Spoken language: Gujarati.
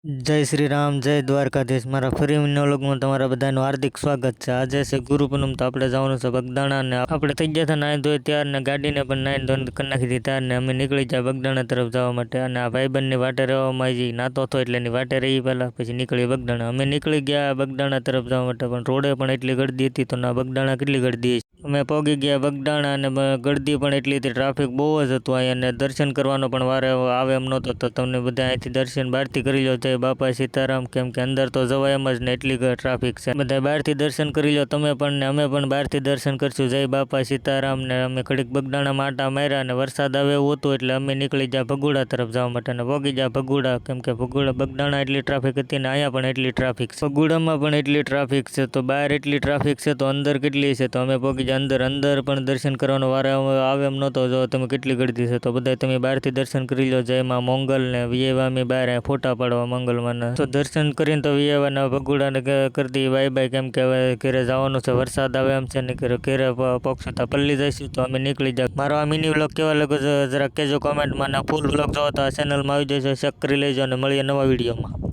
જય શ્રી રામ, જય દ્વારકાધીશ. મારા ફરી વ્લોગમાં તમારા બધાનું હાર્દિક સ્વાગત છે. આજે છે ગુરુ પૂનમ, તો આપણે જવાનું છે બગદાણા ને આપણે થઈ ગયા હતા નાહી ધોઈ ત્યાર ને ગાડીને પણ નાહી ધોઈ કરી નાખી હતી ત્યાર ને અમે નીકળી જાય બગદાણા તરફ જવા માટે. અને આ ભાઈબંધની વાટે રહેવામાં આવી નાતો હતો એટલે એની વાટે રહી પહેલાં, પછી નીકળી બગદાણા. અમે નીકળી ગયા બગદાણા તરફ જવા માટે, પણ રોડે પણ એટલી ગળદી હતી તો ના બગદાણા કેટલી ગળદી છે. અમે પહોંચી ગયા બગદાણા અને ગળદી પણ એટલી હતી, ટ્રાફિક બહુ જ હતું અહીંયા, અને દર્શન કરવાનો પણ વારે આવે એમ નહોતો. તો તમને બધા અહીંથી દર્શન બહારથી કરી લો. જય બાપા સીતારામ, કેમ કે અંદર તો જવાય એમ જ ને એટલી ટ્રાફિક છે. બધા બહારથી દર્શન કરી લો તમે પણ, ને અમે પણ બહારથી દર્શન કરશું. જય બાપા સીતારામ. ને અમે ઘડીક બગદાણા આટા માર્યા અને વરસાદ આવે એવું હતું એટલે અમે નીકળી ગયા ભગુડા તરફ જવા માટે, અને પહોંચી ગયા ભગુડા. કેમ કે ભગુડા બગદાણા એટલી ટ્રાફિક હતી ને અહીંયા પણ એટલી ટ્રાફિક છે. ભગુડામાં પણ એટલી ટ્રાફિક છે, તો બહાર એટલી ટ્રાફિક છે તો અંદર કેટલી છે. તો અમે પહોંચી ગયા અંદર પણ દર્શન કરવાનો વારો આવે એમ નહોતો. જો તમે કેટલી ગળદી છે, તો બધા તમે બહારથી દર્શન કરી લો. જય માં મોંગલ ને વિયેવામી બહાર ફોટા પાડવા મંગલમાં, તો દર્શન કરીને તો વિયેવાના ભગુડાને કરતી બાય બાય, કેમ કે હવે ઘરે જવાનું છે. વરસાદ આવે એમ છે ને ઘરે પક્ષ પલ્લી જઈશું તો અમે નીકળી જાય. મારો આ મિની વ્લોગ કેવા લાગે છે જરા કહેજો કોમેન્ટમાં. ફૂલ વ્લોગ જોવો તો આ ચેનલમાં આવી જશે, ચેક કરી લેજો અને મળીએ નવા વિડીયોમાં.